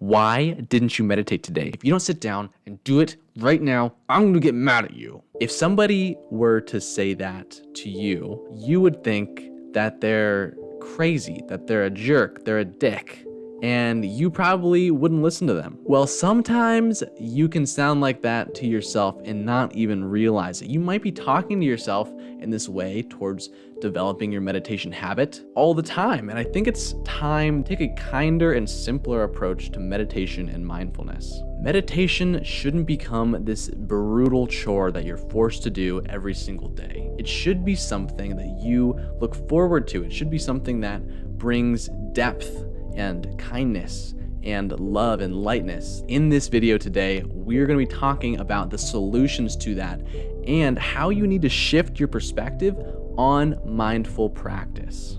Why didn't you meditate today? If you don't sit down and do it right now, I'm gonna get mad at you. If somebody were to say that to you, you would think that they're crazy, that they're a jerk, they're a dick, and you probably wouldn't listen to them. Well, sometimes you can sound like that to yourself and not even realize it. You might be talking to yourself in this way towards developing your meditation habit all the time. And I think it's time to take a kinder and simpler approach to meditation and mindfulness. Meditation shouldn't become this brutal chore that you're forced to do every single day. It should be something that you look forward to. It should be something that brings depth and kindness and love and lightness. In this video today, we're going to be talking about the solutions to that and how you need to shift your perspective on mindful practice.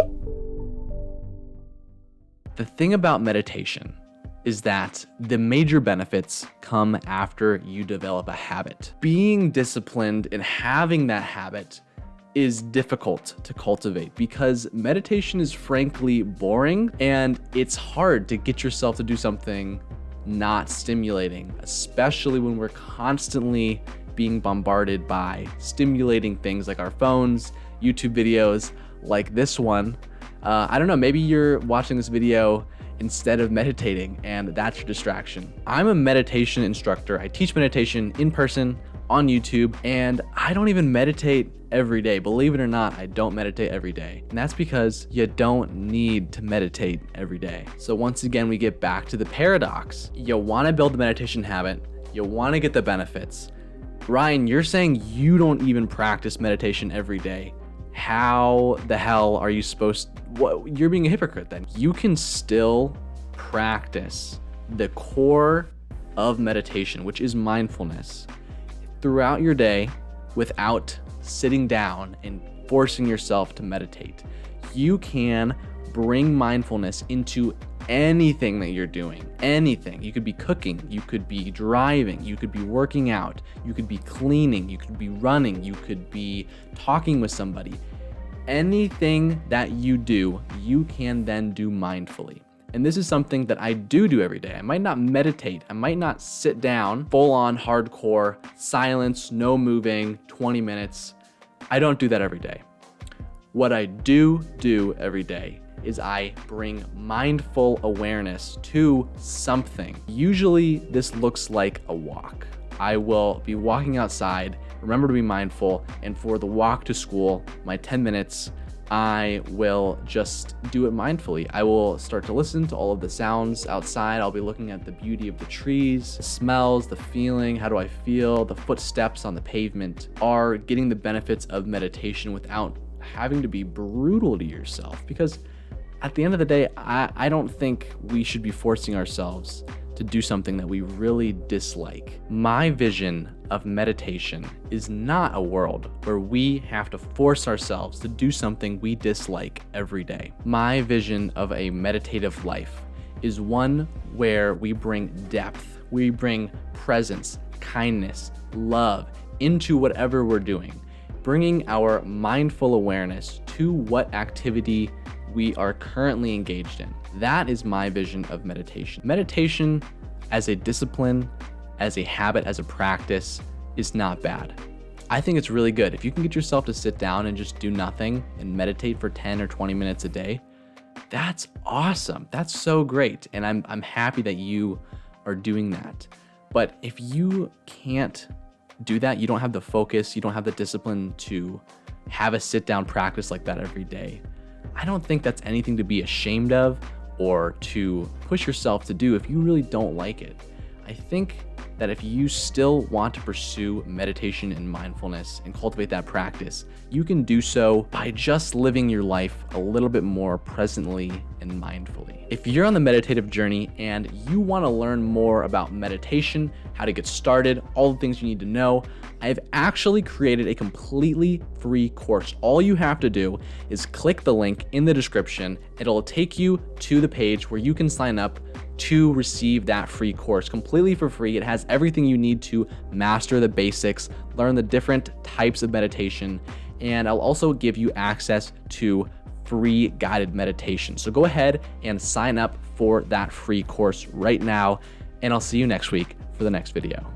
The thing about meditation is that the major benefits come after you develop a habit. Being disciplined and having that habit is difficult to cultivate because meditation is frankly boring and it's hard to get yourself to do something not stimulating, especially when we're constantly being bombarded by stimulating things like our phones, YouTube videos like this one. I don't know, maybe you're watching this video instead of meditating and that's your distraction. I'm a meditation instructor. I teach meditation in person on YouTube, and I don't even meditate every day. Believe it or not, I don't meditate every day. And that's because you don't need to meditate every day. So once again, we get back to the paradox. You want to build the meditation habit. You want to get the benefits. Ryan, you're saying you don't even practice meditation every day. How the hell are you supposed to, you're being a hypocrite then. You can still practice the core of meditation, which is mindfulness, throughout your day without sitting down and forcing yourself to meditate. You can bring mindfulness into anything that you're doing. Anything. You could be cooking, you could be driving, you could be working out, you could be cleaning, you could be running, you could be talking with somebody. Anything that you do, you can then do mindfully. And this is something that I do every day. I might not meditate. I might not sit down full on hardcore, silence, no moving, 20 minutes. I don't do that every day. What I do every day is I bring mindful awareness to something. Usually this looks like a walk. I will be walking outside, remember to be mindful, and for the walk to school, my 10 minutes, I will just do it mindfully. I will start to listen to all of the sounds outside. I'll be looking at the beauty of the trees, the smells, the feeling, how do I feel, the footsteps on the pavement, are getting the benefits of meditation without having to be brutal to yourself. Because at the end of the day, I don't think we should be forcing ourselves to do something that we really dislike. My vision of meditation is not a world where we have to force ourselves to do something we dislike every day. My vision of a meditative life is one where we bring depth, we bring presence, kindness, love into whatever we're doing, bringing our mindful awareness to what activity we are currently engaged in. That is my vision of meditation. Meditation as a discipline, as a habit, as a practice is not bad. I think it's really good. If you can get yourself to sit down and just do nothing and meditate for 10 or 20 minutes a day, that's awesome. That's so great. And I'm happy that you are doing that. But if you can't do that, you don't have the focus, you don't have the discipline to have a sit down practice like that every day, I don't think that's anything to be ashamed of or to push yourself to do if you really don't like it. I think that if you still want to pursue meditation and mindfulness and cultivate that practice, you can do so by just living your life a little bit more presently and mindfully. If you're on the meditative journey and you want to learn more about meditation, how to get started, all the things you need to know, I've actually created a completely free course. All you have to do is click the link in the description. It'll take you to the page where you can sign up to receive that free course completely for free. It has everything you need to master the basics, learn the different types of meditation, and I'll also give you access to free guided meditation. So go ahead and sign up for that free course right now. And I'll see you next week for the next video.